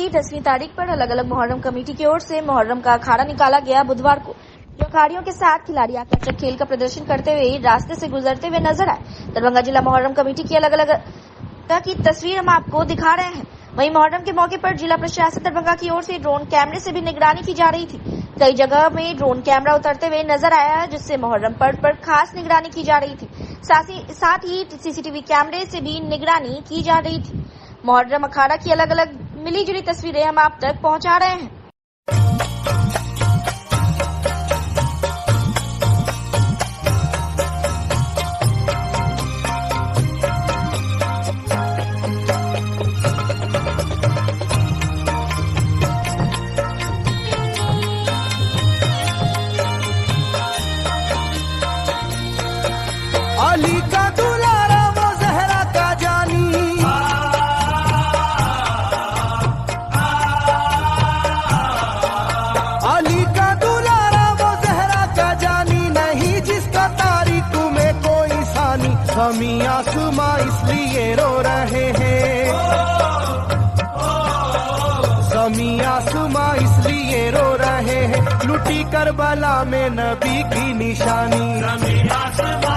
की 10वीं तारीख पर अलग अलग मुहर्रम कमेटी की ओर से मुहर्रम का अखाड़ा निकाला गया। बुधवार को जो अखाड़ियों के साथ खिलाड़ी आकर्षक खेल का प्रदर्शन करते हुए रास्ते से गुजरते हुए नजर आए। दरभंगा जिला मुहर्रम कमेटी की अलग अलग की तस्वीर हम आपको दिखा रहे हैं। वहीं मुहर्रम के मौके पर जिला प्रशासन दरभंगा की ओर से ड्रोन कैमरे से भी निगरानी की जा रही थी। कई जगह में ड्रोन कैमरा उतरते हुए नजर आया, जिससे मुहर्रम पर्व पर खास निगरानी की जा रही थी। साथ ही सीसीटीवी कैमरे से भी निगरानी की जा रही थी। मुहर्रम अखाड़ा की अलग अलग मिली जुली तस्वीरें हम आप तक पहुंचा रहे हैं। अली का दुलारा वो जहरा का जानी, अली का दुलारा वो जहरा का जानी, नहीं जिसका तारीख में कोई सानी। समी आसमां इसलिए रो रहे हैं, समी आसमां इसलिए रो रहे हैं, लुटी करबला में नबी की निशानी। समी आसमां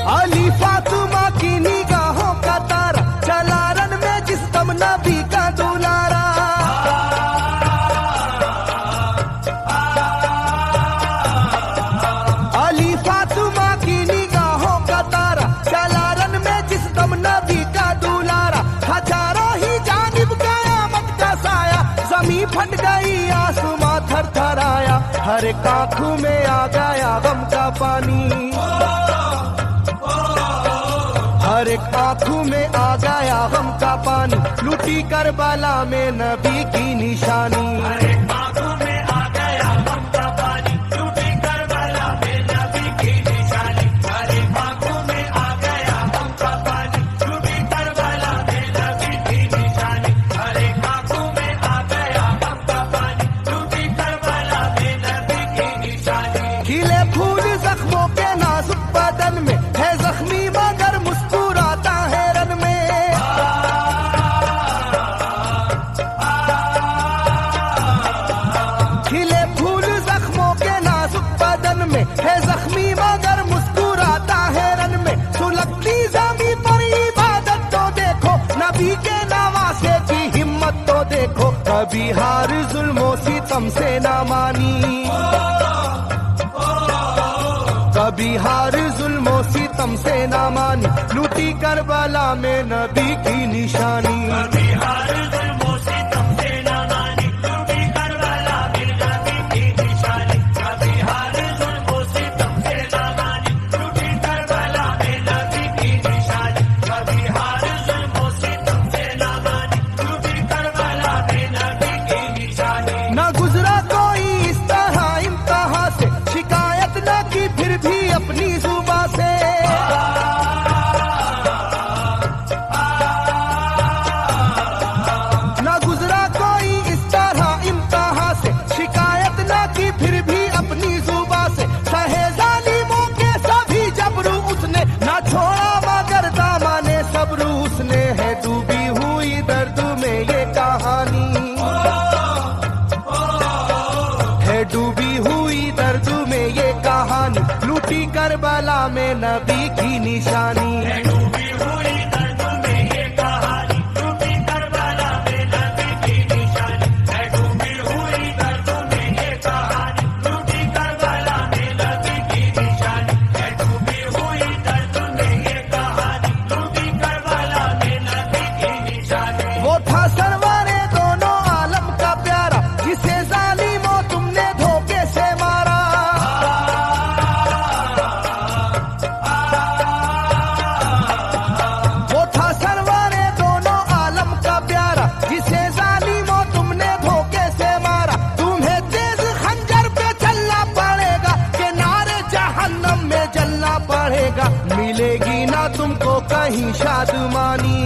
अली फातिमा की निगाहों का तारा, चला रन में जिस दम नबी का दुलारा। अली फातिमा की निगाहों का तारा, चला रन में जिस दम नबी का दुलारा। हजारों ही जानिब कयामत का साया, जमीन फट गई आसमां थर थर आया, हर एक आंखों में आ गया गम का पानी, हर एक आंखों में आ गया गम का पानी, लुटी करबला में नबी की निशानी। हर एक आंखों में आ गया गम का पानी, लुटी करबला में नबी की निशानी। हर एक आंखों में आ गया गम का पानी, लुटी करबला में नबी की निशानी। हर एक आंखों में आ गया गम का पानी, लुटी करबला में नबी की निशानी। खिले फूल जख्मों के नाजुक बदन में है जख्मी मगर मुस्कुराता है रन में। खिले फूल जख्मों के नाजुक बदन में है जख्मी मगर मुस्कुराता है रन में। सुलगती ज़मीं पर इबादत तो देखो, नबी के नवासे की हिम्मत तो देखो। कभी हार जुल्मों सितम से ना मानी, कभी हार जुल्मों सितम से ना मानी, लूटी करबला में नबी की निशानी। कभी हार जुल्मों सितम से ना मानी, लूटी करबला में नबी की निशानी। कभी हार जुल्मों सितम से ना मानी, लूटी करबला में नबी की निशानी। कभी हार जुल्मों सितम से ना मानी, लूटी करबला में नबी की निशानी। न गुजरा कोई इस तरह इम्तिहान से, शिकायत न की फिर भी अपनी जुबां से। न गुजरा कोई इस तरह इम्तिहान से, शिकायत न की फिर भी अपनी जुबां से। सहे जालिमों के सभी जबरू उसने, न छोड़ा मगर दामने सब्र उसने। है डूबी हुई दर्द में ये कहानी, है डूबी हुई दर्द में ये कहानी, लूटी करबला में नबी की निशानी। है डूबी हुई दर्द में ये कहानी, लूटी करबला में नबी की निशानी। है डूबी हुई दर्द में ये कहानी, लूटी करबला में नबी की निशानी। है डूबी हुई दर्द में ये कहानी, लूटी करबला में नबी की निशानी। वो था सरवारे दोनों आलम का प्यारा, जिसे जालिमों तुमने धोखे से मारा। बढ़ेगा, मिलेगी ना तुमको कहीं शादमानी,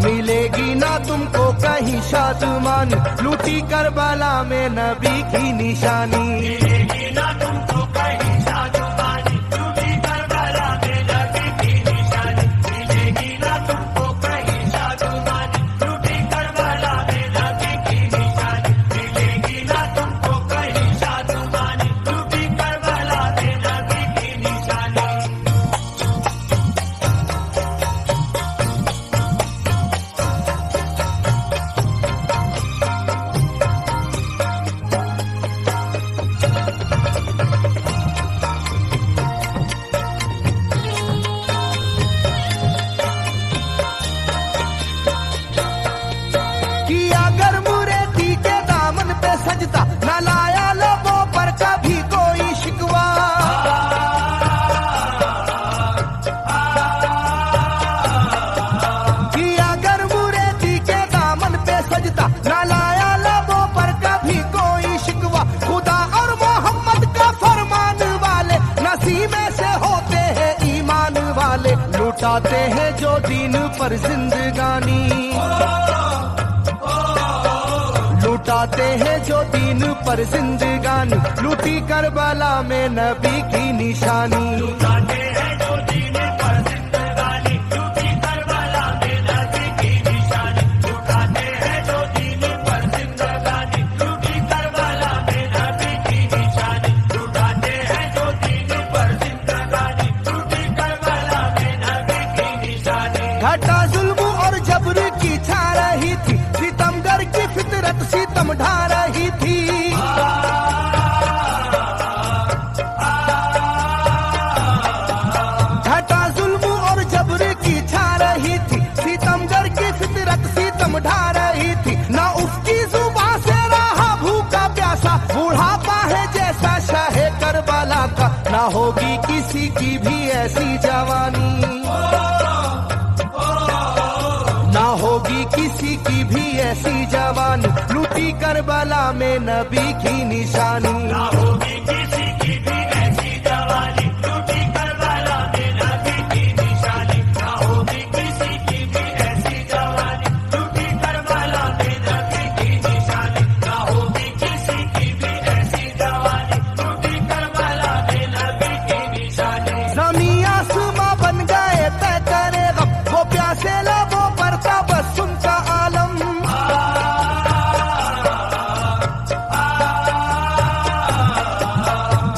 मिलेगी ना तुमको कहीं शादमानी, लूटी करबला में नबी की निशानी, मिलेगी ना तुमको कहीं शादमानी, लूटी करबला में नबी की निशानी, मिलेगी ना तुमको कहीं शादमानी, लूटी करबला में नबी की निशानी, मिलेगी ना तुमको कहीं शादमानी, लूटी करबला में नबी की निशानी। कि अगर मुरेदी के दामन पे सजता न लाया लोगों पर कभी कोई शिकवा, कि अगर मुरेदी के दामन पे सजता न लाया लोगों पर कभी कोई शिकवा, खुदा और मोहम्मद का फरमान वाले नसीबे से होते हैं ईमान वाले, लुटाते हैं जो दीन पर जिंदगानी, लुटाते हैं जो दीन पर जिंदगानी, लूटी करबला में नबी की निशानी, लुटाते हैं जो दीन पर जिंदगानी, लूटी करबला में नबी की निशानी, लुटाते हैं जो दीन पर जिंदगानी, लूटी करबला में नबी की निशानी, लुटाते हैं जो दीन पर जिंदगानी, लूटी करबला में नबी की निशानी। घटा जुल्म और जबर की छा रही थी, सितमगर की फितरत सितम ढा रही थी, घटा जुल्म और जबर की छा रही थी, सितमगर की फितरत सितम ढा रही थी, ना उसकी जुबां से रहा भूखा प्यासा, बुढ़ापा है जैसा शाहे करबला का, ना होगी किसी की भी ऐसी जवानी, ना होगी किसी की भी ऐसी जवानी, लूटी करबला में नबी की निशानी, ना होगी किसी की भी ऐसी जवानी, लूटी करबला में नबी की निशानी, ना होगी किसी की भी ऐसी जवानी, लूटी करबला में नबी की निशानी, ना होगी किसी की भी ऐसी जवानी, लूटी करबला में नबी की निशानी। ज़मीं आसमां बन गए तय करे गम, वो प्यासे लबों पर तबस्सुम का आलम,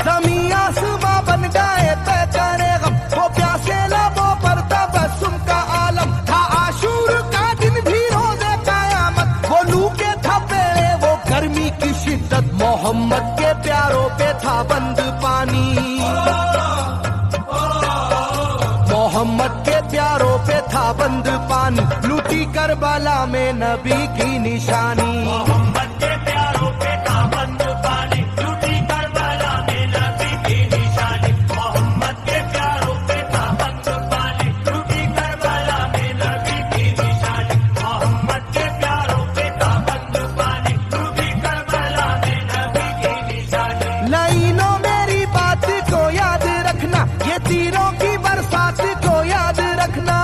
ज़मीं आसमां बन गए तय करे गम, वो प्यासे लबों पर तबस्सुम का आलम, था आशूर का दिन भी रोज़े क़यामत, वो लू के थपेड़े वो गर्मी की शिद्दत, मोहम्मद के प्यारों पे था बंद पानी, मोहम्मद के प्यारों पे था बंद पानी, लूटी करबला में नबी की निशानी, मोहम्मद के प्यारों पे था बंद पानी, लूटी करबला में नबी की निशानी, मोहम्मद के प्यारों पे था बंद पानी, लूटी करबला में नबी की निशानी, मोहम्मद के प्यारों पे था बंद पानी, लूटी करबला में नबी की निशानी। लाइनों मेरी बात को याद रखना, ये तीरों की बरसात को याद रखना,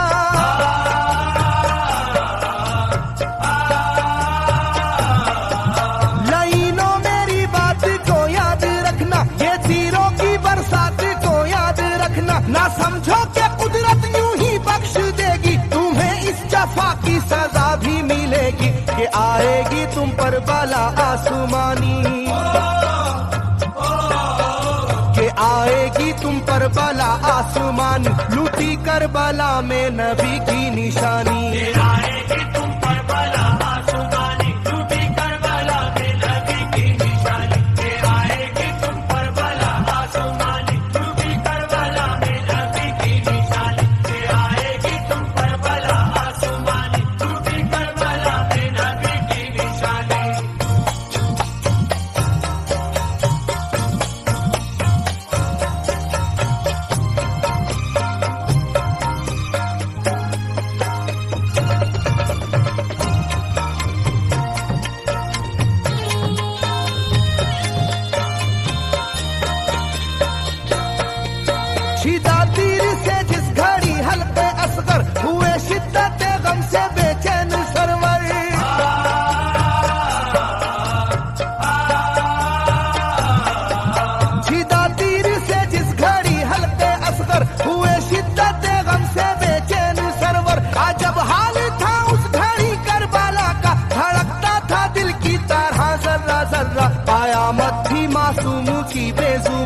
लाइनों मेरी बात को याद रखना, ये तीरों की बरसात को याद रखना, ना समझो कि कुदरत यूं ही बख्श देगी, तुम्हें इस जफा की सजा भी मिलेगी, कि आएगी तुम पर बला आसमानी, कि आएगी तुम पर बला आसमानी, लूटी करबला में नबी की निशानी, आएगी तुम पर बला आसमानी, लूटी करबला में नबी की निशानी, आएगी तुम पर बला आसमानी, लूटी करबला में नबी की निशानी, आएगी तुम पर बला आसमानी, लूटी करबला में नबी की निशानी।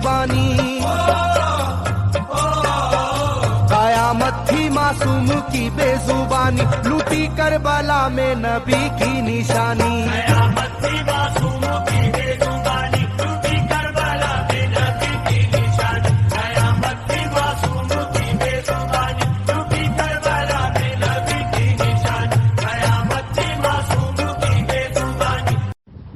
बेजुबानी, कयामत थी मासूम की बेजुबानी, लूटी करबला में नबी की निशानी। कयामत थी मासूम की बेजुबानी, लूटी करबला में नबी की निशानी। कयामत थी मासूम की बेजुबानी, लूटी करबला में नबी की निशानी। कयामत थी मासूम की बेजुबानी।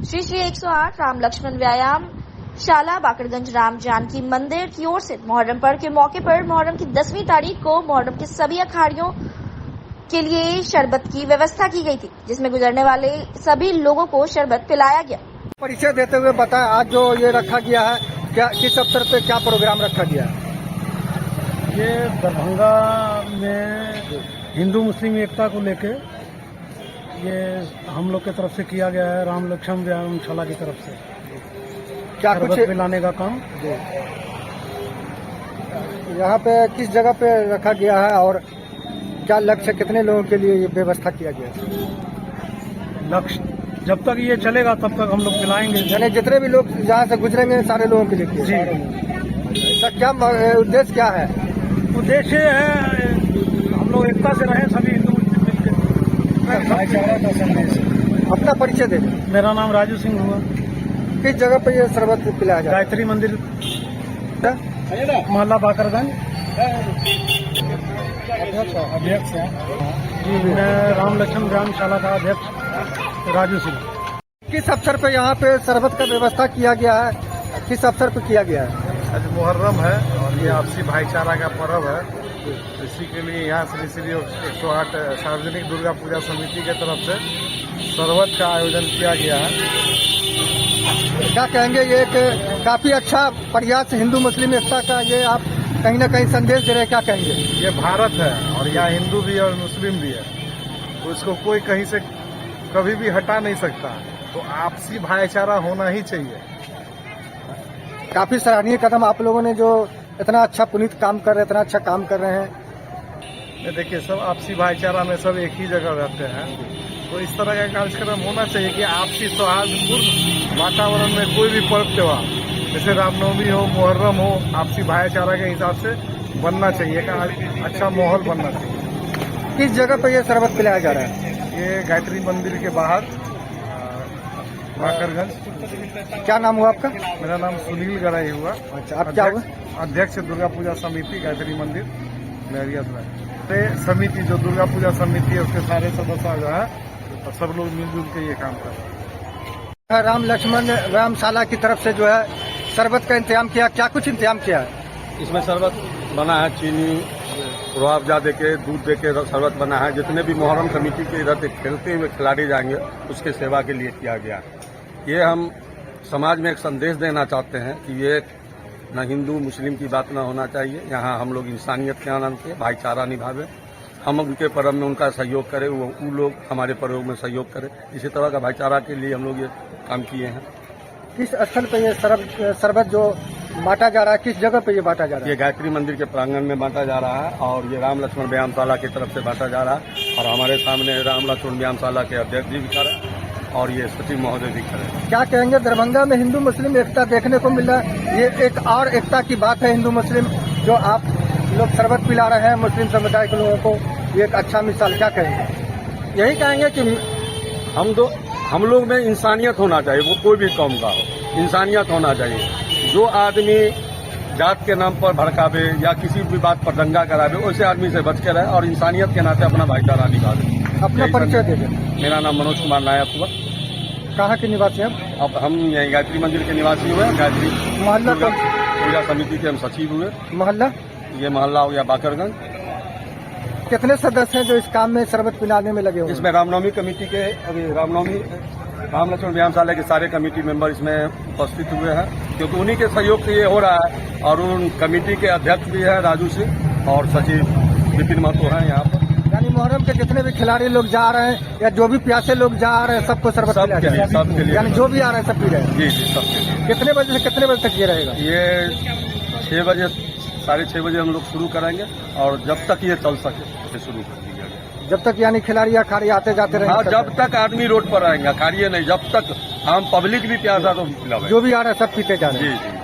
श्री श्री 108 राम लक्ष्मण व्यायाम शाला बाकरगंज राम जानकी मंदिर की ओर से मुहर्रम पर्व के मौके पर मुहर्रम की 10वीं तारीख को मुहर्रम के सभी अखाड़ियों के लिए शरबत की व्यवस्था की गई थी, जिसमें गुजरने वाले सभी लोगों को शरबत पिलाया गया। परिचय देते हुए बताएं, आज जो ये रखा गया है, क्या किस अवसर पे क्या प्रोग्राम रखा गया है? ये दरभंगा में हिंदू मुस्लिम एकता को लेके ये हम लोग की तरफ से किया गया है, राम लक्ष्मण व्यायाम शाला की तरफ से क्या कुछ शरबत पिलाने का काम। यहाँ पे किस जगह पे रखा गया है और क्या लक्ष्य, कितने लोगों के लिए ये व्यवस्था किया गया है? लक्ष्य जब तक ये चलेगा तब तक हम लोग पिलाएंगे। यानी जितने भी लोग जहाँ से गुजरेंगे सारे लोगों के लिए किया जी। सर, क्या उद्देश्य क्या है? उद्देश्य है हम लोग एकता से रहें, सभी हिंदू मुस्लिम मिलकर भाईचारा का संदेश। अपना परिचय दे दें। मेरा नाम राजू सिंह हुआ। किस जगह पे ये शरबत पिलाया जाए? गायत्री मंदिर मोहल्ला बाकरगंज। अध्यक्ष है जी, मैं राम लक्ष्मण व्यायाम शाला का अध्यक्ष राजू सिंह। किस अवसर पे यहाँ पे शरबत का व्यवस्था किया गया है, किस अवसर पे किया गया है? आज मुहर्रम है और ये आपसी भाईचारा का पर्व है। इसी के लिए यहाँ श्री श्री 108 सार्वजनिक दुर्गा पूजा समिति के तरफ से शरबत का आयोजन किया गया है। क्या कहेंगे, ये एक काफी अच्छा प्रयास हिंदू मुस्लिम एकता का, ये आप कहीं ना कहीं संदेश दे रहे हैं, क्या कहेंगे? ये भारत है और यहाँ हिंदू भी है और मुस्लिम भी है, तो इसको कोई कहीं से कभी भी हटा नहीं सकता, तो आपसी भाईचारा होना ही चाहिए। काफी सराहनीय कदम आप लोगों ने, जो इतना अच्छा पुनीत काम कर रहे हैं, इतना अच्छा काम कर रहे हैं। ये देखिए, सब आपसी भाईचारा में सब एक ही जगह रहते हैं, तो इस तरह का कार्यक्रम होना चाहिए कि आपसी सौहार्दपूर्ण वातावरण में कोई भी पर्व त्योहार जैसे रामनवमी हो, मुहर्रम हो, आपसी भाईचारा के हिसाब से बनना चाहिए, का अच्छा माहौल बनना चाहिए। किस जगह पे ये शरबत पिलाया जा रहा है? ये गायत्री मंदिर के बाहर बाकरगंज। क्या नाम हुआ आपका? मेरा नाम सुनील गराई हुआ। अच्छा, आप क्या हुआ? अध्यक्ष दुर्गा पूजा समिति गायत्री मंदिर लहरिया समिति, जो दुर्गा पूजा समिति है उसके सारे सदस्य जो है और सब लोग मिलजुल के ये काम कर रहे हैं। राम लक्ष्मण व्यायामशाला की तरफ से जो है शरबत का इंतजाम किया, क्या कुछ इंतजाम किया है? इसमें शरबत बना है, चीनी रुआवजा देके, दूध देके शरबत बना है। जितने भी मुहर्रम कमेटी के इधर से खेलते हुए खिलाड़ी जाएंगे उसके सेवा के लिए किया गया। ये हम समाज में एक संदेश देना चाहते हैं कि ये न हिंदू मुस्लिम की बात न होना चाहिए। यहाँ हम लोग इंसानियत के आनंद से भाईचारा निभावे, हम उनके पर्व में उनका सहयोग करें, वो लोग हमारे पर्व में सहयोग करें। इसी तरह का भाईचारा के लिए हम लोग ये काम किए हैं। किस स्थल पे ये शरबत जो बांटा जा रहा है, किस जगह पे ये बांटा जा रहा है? ये गायत्री मंदिर के प्रांगण में बांटा जा रहा है और ये राम लक्ष्मण व्यायामशाला की तरफ से बांटा जा रहा है और हमारे सामने राम लक्ष्मण व्यायामशाला के अध्यक्ष जी भी खड़े और ये सचिव महोदय भी खड़े। क्या कहेंगे, दरभंगा में हिंदू मुस्लिम एकता देखने को मिल रहा है, ये एक और एकता की बात है हिंदू मुस्लिम, जो आप लोग शरबत पिला रहे हैं मुस्लिम समुदाय के लोगों को, ये एक अच्छा मिसाल। क्या कहेंगे? यही कहेंगे कि हम लोग में इंसानियत होना चाहिए, वो कोई भी कौम का हो, इंसानियत होना चाहिए। जो आदमी जात के नाम पर भड़कावे या किसी भी बात पर दंगा करावे, वैसे आदमी से बच के रहे और इंसानियत के नाते अपना भाईचारा निभावे। अपना परिचय दे दें। मेरा नाम मनोज कुमार नायक हुआ। कहाँ के निवासी हैं? अब हम यहीं गायत्री मंदिर के निवासी हुए। गायत्री मोहल्ला पूजा समिति के हम सचिव हुए। मोहल्ला? ये मोहल्ला हो गया बाकरगंज। कितने सदस्य हैं जो इस काम में शरबत पिलाने में लगे हुए? इसमें रामनवमी कमेटी के, अभी रामनवमी राम लक्ष्मण व्यायामशाला के सारे कमेटी मेंबर इसमें उपस्थित हुए हैं, क्योंकि उन्हीं के सहयोग से ये हो रहा है। और उन कमेटी के अध्यक्ष भी है राजू सिंह और सचिव विपिन महतो हैं यहाँ पर। यानी मुहर्रम के जितने भी खिलाड़ी लोग जा रहे हैं या जो भी प्यासे लोग जा रहे हैं, सबको शरबत पिलाया जा रहा है? सबके लिए, यानी जो भी आ रहे हैं सब पी रहे हैं? जी जी, सबके लिए। कितने बजे से कितने बजे तक ये रहेगा? ये 6 बजे, 6:30 बजे हम लोग शुरू करेंगे और जब तक ये चल सके उसे शुरू कर दिया गया। जब तक यानी खिलाड़ी अखाड़ी आते जाते रहेंगे? हाँ, जब तक आदमी रोड पर आएंगे, अखाड़िए नहीं, जब तक हम पब्लिक भी प्यासा तो पिलावे। जो भी आ रहा है सब पीते जा रहे हैं? जी जी।